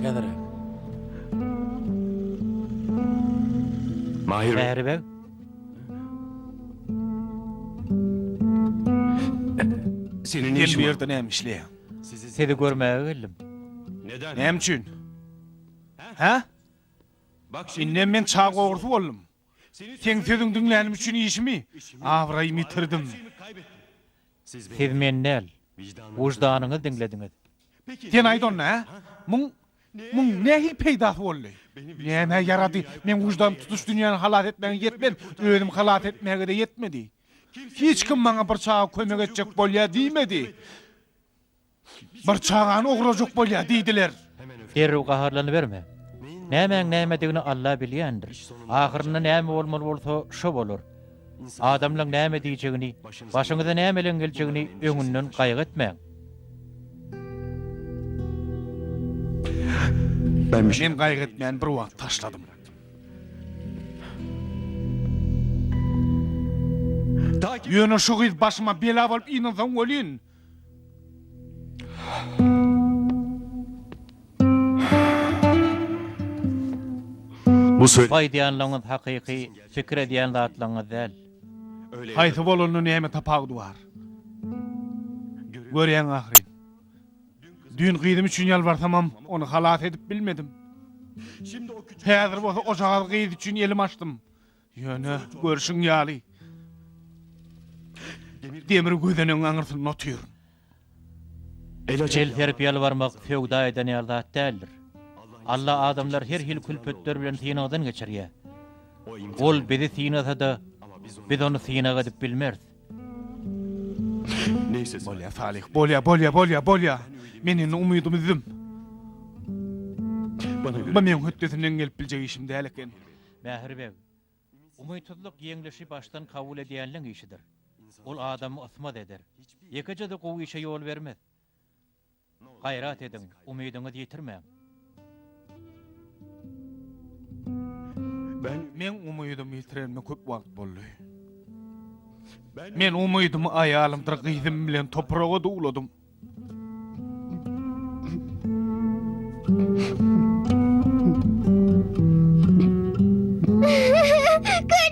Mahir. Bäri be. Senin ne Gel işin bu var? yerden näme işleýär? Seni görmäge geldim. Neden? Näme üçin? Ha? Bak şimdi Innem men çağa oğursu boldum. Sen sözüň dinlänim üçin işimi? Awraýmy yitirdim. Siz meni näl? Wujdanyňy diňlediňiz. Sen aýdon ha? Muň nähil peýda boldy? Näme ýarady? Men wujdan tutuş dünýäni halat etmäge ýetmedi. Özüm halat etmäge de ýetmedi. Hiç kim maňa bir çağa kömek etjek bolýar diýmedi. Bir çağany oğurajak bolýar diýdiler. Derrew gaharlanyberme. Näme Allah bilýändir. Ahyrynda näme bolmaly bolsa şo bolur. Adamlaň näme diýjegini, başyňyza näme bilen geljegini öňünden gaýg etmäň. ben bir şey... Men gaýg etmän bir wagt taşladym. Ýöne şu gyz başyma bela bolup ýynyňdan ölýän. Bu söyle. Bay diýenleriňiz hakyky, fikir edýän zatlaryňyz däl. Haýsy bolanyny näme tapagy duar. Görýän ahyrin. Dün gydym üçin ýalbarsamam, onu halat edip bilmedim. Häzir bolsa oşagal gyd üçin elim açdym. Ýöne görüşüň ýaly. Demir gözeneň aňyrsyn otyr. El terapiýaly barmak feowda eden ýaldat däldir. Allah adamlar her hil külpetler bilen tynagdan geçirýär. Ol bizi tynada, biz onu tynaga edip bilmez. Neyse. Bolya Salih, bolya. Menin umydym üzüm. Bana göre. Bu men höttesinden gelip biljek işim däl eken. Mähirbeg, umytsuzlyk ýeňleşi baştan kabul edýänliň işidir. Ol adamy asmaz eder. Ýekece de gowy işe ýol bermez. Gayrat edin, umydyňyzy ýitirmeň. Men umydymy ýitirenme köp wagt boldy. Men umydymy aýalymdyr gyzym bilen toprağa dugladym.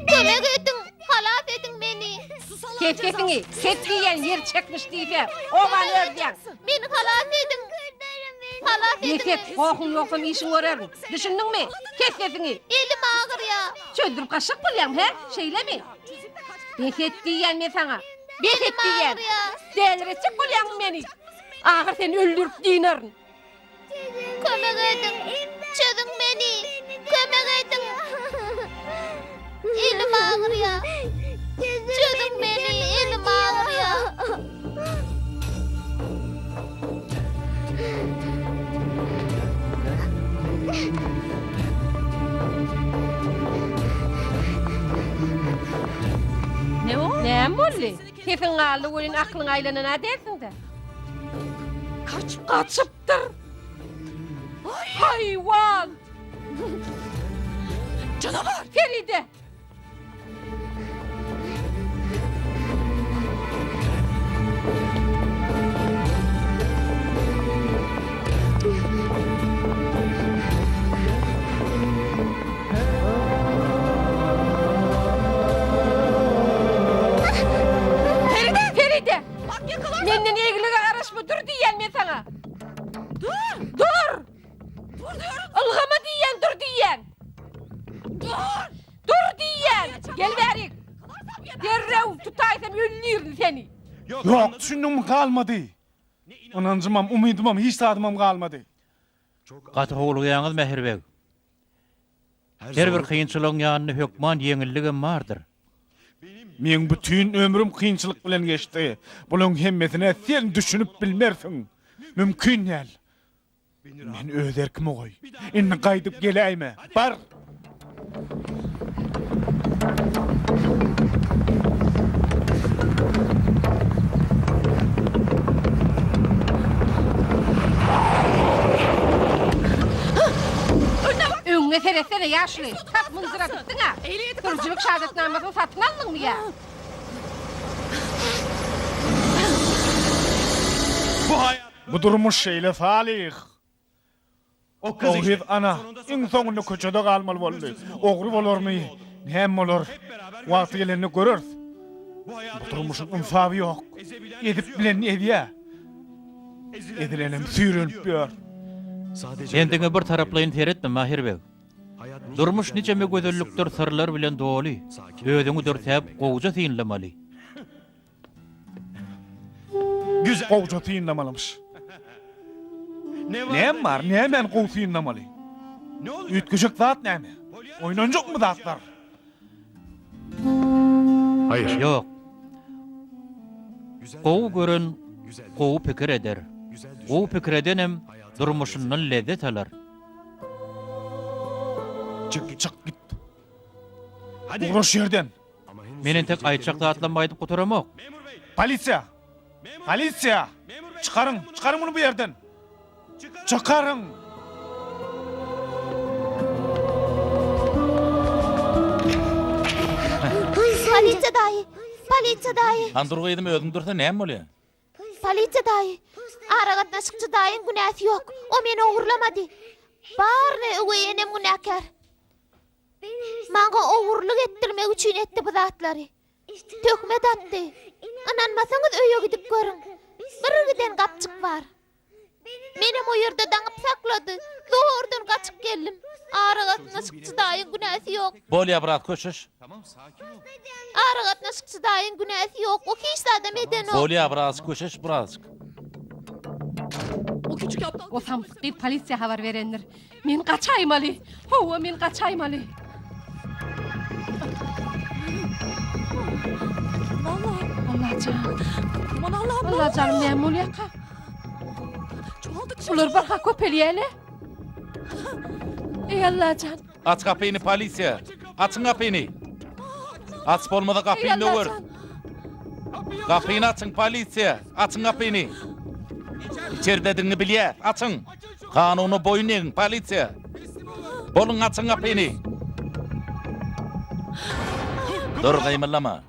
Kömek edin, halat edin meni. Ketgesiňi, ketdiýen ýer çekmiş diýip, oňa öldüň. Meni halat edin. Halat edin. Yeket, gohun ýoksam işiň görerin. Düşündiňmi? Ketgesiňi. Elim ağrıyor. Çöldürüp kaşık bolýan, he? Şeýlemi? Behet diýen men saňa. Behet diýen. Delirçek bolýan meni. Agyr seni öldürüp diýnerin. Kömek edin. Çözün meni. Kömek edin. Elim ağrıyor. Çözün meni. Elim ağrıyor. Ne o? Näme boldy? Kesin galy welin aklyň aýlanana dersiň-de. Kaçıpdyr. Hayvan! Canavar! Feride! Feride! Menden eglige garaşma, dur diýen men saňa. Dur! Ilgama diýen, dur diýen. Dur diýen. Gel berik. Derrew tutaýsam öldürin seni. Yok, düşündüm kalmadı. Anancımam, umydymam, hiç sadymam kalmadı. Gaty howluýaňyz Mähirbeg. Her bir kynçylygyň ýanyny hökman ýeňilligim bardyr. Men bütün ömrüm kynçylyk bilen geçti. Bulan hemmesine sen düşünüp bilmersin. Mümkün ýal. Men öz erkime goý. Indi gaýdyp geleyme. Bar. Öňe seresere ýaşly. Tap mınzıra tutdyň-a. Türkçülük şahadatnamasyny satyň aldyňmy ýa? Bu durmuş şeýle Salih. O kız Oğriz ana, iň soňunda köçede galmaly boldy. Ogry bolarmy? Näme bolar? Wagty gelende görürs. Bu durmuşyň insaby ýok. Edip bilen edýä. Edilenem sürünüp ýör. Endiňe bir taraplaýyn teretme Mähirbeg. Durmuş niçeme gözellikler sırlar bilen doly. Özüňi dörtäp gowja tynlamaly. Güzel. Gowja tynlamalymış. Näme bar? Näme men gow tynlamaly? Ne oluyor? Ütküjek zat näme? Oýnanjak mı zatlar? Hayır. Yok. Gow gören, gow pikir eder. Gow pikir edenem durmuşyndan lezzet alar. Çık git. Hadi. Uğraş yerden. Menen tek aýçakda atlanmaýdyp guturamak. Polisiýa. Polisiýa. Çıkarın bunu bu yerden. Çıkarın. Polisiýa daýy. Andurgaýdym özüm dursa näme bolýar? Polisiýa daýy. Aragatnaşykçy daýyň günäsi ýok. O meni ogurlamady. Barny öwýenem günäkär. Maňa owurluk etdirmek üçin etdi bu zatlary. Tökmet atdy. Ananmasaňyz öýe gidip görüň. Bir giden gapçyk bar. Menem o ýerde daňyp saklady. Doğurdan kaçıp geldim. Aragatna çıkçıdayın günäsi ýok. Bolýa brat köşüş. Aragatna çıkçıdayın günäsi ýok. O hiç adam eden o. Bolýa brat köşüş brat. O samsyky polisiýa habar berenler. Men gaçaýmaly. Howa men gaçaýmaly. Allah canım. Allah canım ne molýaka? Ular barha köpelýäle. Ey Allah can. Aç kapyny polisiýa. Açyň kapyny. Aç bolmada kapyny döwer. Kapyny açyň polisiýa. Açyň kapyny. İçeridediňi bilýär. Açyň. Kanuny boyun egiň polisiýa. Bolun açyň kapyny. Dur gaýmylama.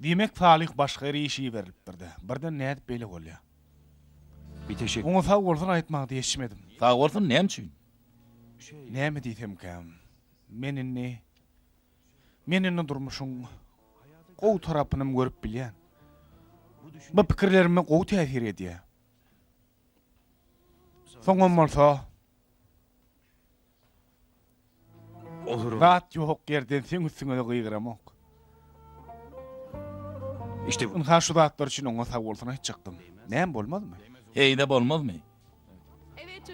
Demek Salih başga bir işi berilipdirdi. Birden nädip beýle bolýar. Bir teşekkür. Oňa sag bolsun aýtmakdy ýetişmedim. Sag bolsun näme üçin? Näme diýsem kam? Menini durmuşum. Gow tarapyny görüp bilýän. Bu pikirlerime gow täsir edýär. Soňam bolsa Olur. rahat ýok ýerden sen üstüňe gyýgyramak. İşte bu. Ünha şu zatlar üçin oňa sag bolsun aýtjakdym. Näme bolmadymy? Heýde bolmazmy?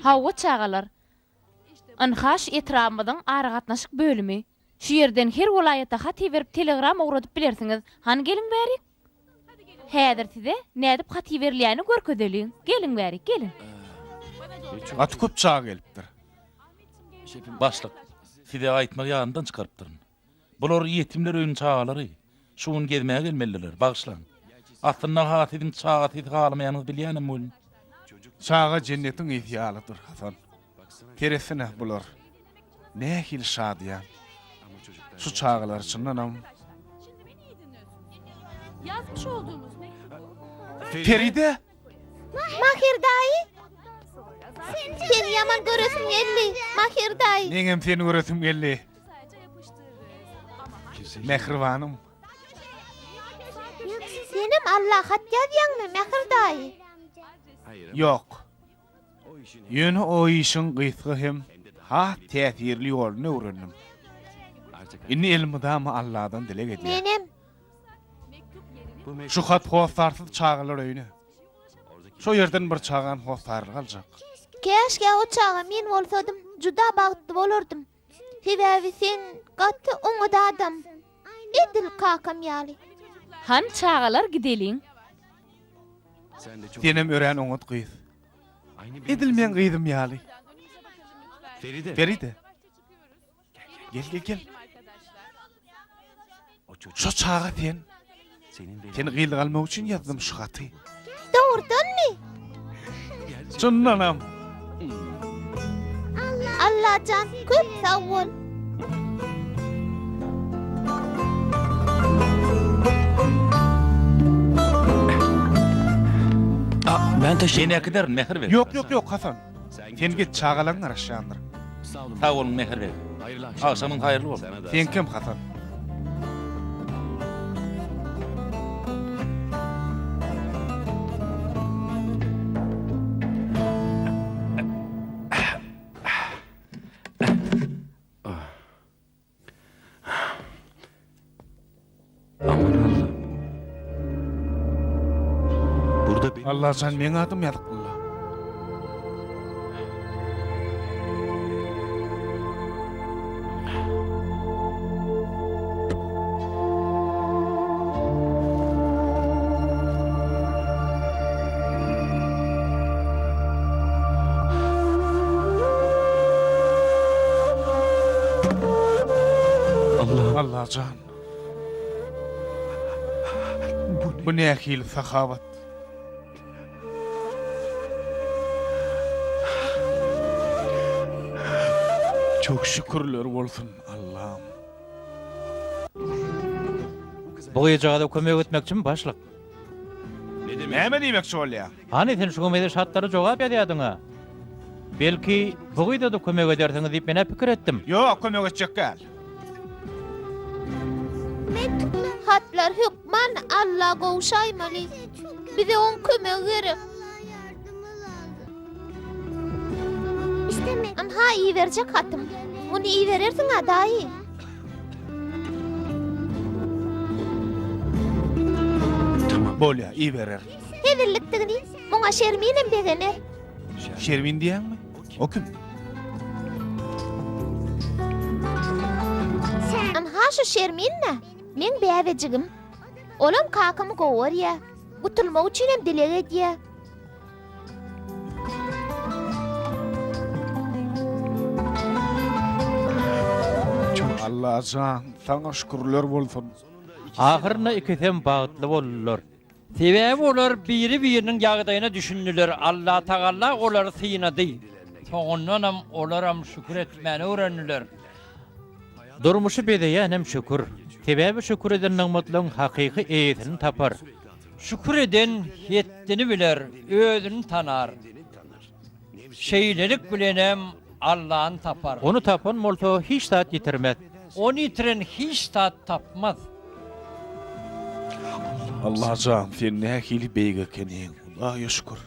Hawa çağalar. Anhaş etrafymyň aragatnaşyk bölümi. Şu yerden her welaýata hat berip telegram ugradyp bilersiňiz. Han gelin bäri. Häzir size nädip hat berilýäni görkezeliň. Gelin bäri, gelin. At köp çağa gelipdir. Başlyk. Size aýtmak ýagyndan çykarypdyryn. Bular ýetimler öýün çağalary. Şuň gezmäge gelmeliler, bagşlan. Aslynda hatydyň çağa tiz galamaýanyny bilýänem bol. Çağa jennetiň idealydyr Hasan. Teresine bular. Nähil şadýan. Şu çağalar çyndanam. Yazmış olduğunuz Feride, Mahir daýy. Sen yaman göresin geldi. Mahir daýy. neňem seni göresim geldi. Mehribanım. Senem Allah hat ýazýanmy Mahir daýy? Yok. Ýöne o işin gysgy hem ha täsirli ýoluny öwrendim. Inni elmydama Allahdan dilek edýär. Menem Şu hat hostarsyz çağalar öýüne. Şu yerden bir çağan hostar galjak. keşke o çağa men bolsadym, juda bagtly bolardym. Sebäbi sen gatty oňa da adam. Edil kakam ýaly. Han çağalar gideliň. Senem ören oňat gys. Edilmeýän gydym ýaly. Feride. Feride. Gel. Şu çağa sen. Seni gıyıl galmak üçin ýazdym şu haty. Doğurdanmy? Çyndanam. Allah can köp sag bol. Ben teşekkür. Seni akidar mehir ver. Yok Hasan. Sen git çağalaň araşýandyr. Sag bolun mehir ver. Akşamyň haýyrly bol. Sen kim Hasan? Aman Allah. Burada benim Allah sen meň adym ýazykly. Allah can. Bu nähil sahabat. Çok şükürler bolsun Allah'ım. Bu gecede kömek etmek için başlık. Näme diýmekçi bolýar? Hani sen şu gümede şartları jogap edýärdiňa? Belki bugyda da kömek edersiňiz diýip mene pikir etdim. Ýok, kömek etjek gel. Hatlar hükman Allah gowşaýmaly. Bize on kömek gerek. Ha iyi verecek hatım. Onu iyi verirsin ha daha iyi. Bolýar, iyi berer. Hedirlikdigini ona şerminem begener. Şermin diýänmi? O kim? Ha şu şerminne. Men bäwejigim. Olam kakamy gowar ya. Gutulmak üçin hem dilek edýär. Allah can, sana şükürler bolsun. Ahyrına ikisem bagtly bolurlar. Sebäbi olar biri-biriniň ýagdaýyna düşündiler. Allah Taala olary syynady. Soňundan olaram şükür etmäni öğrendiler. Durmuşy bedeýän hem şükür. Sebäbi şükür edeniň mutlagyň hakyky eýetini tapar. Şükür eden hetdini biler, özünü tanar. Şeýlelik bilenem Allah'ın tapar. Onu tapan bolsa hiç tat ýitirmez. Onu itiren hiç tat tapmaz. Allah can, sen nähili beýge ekeniň. Allah'a şükür.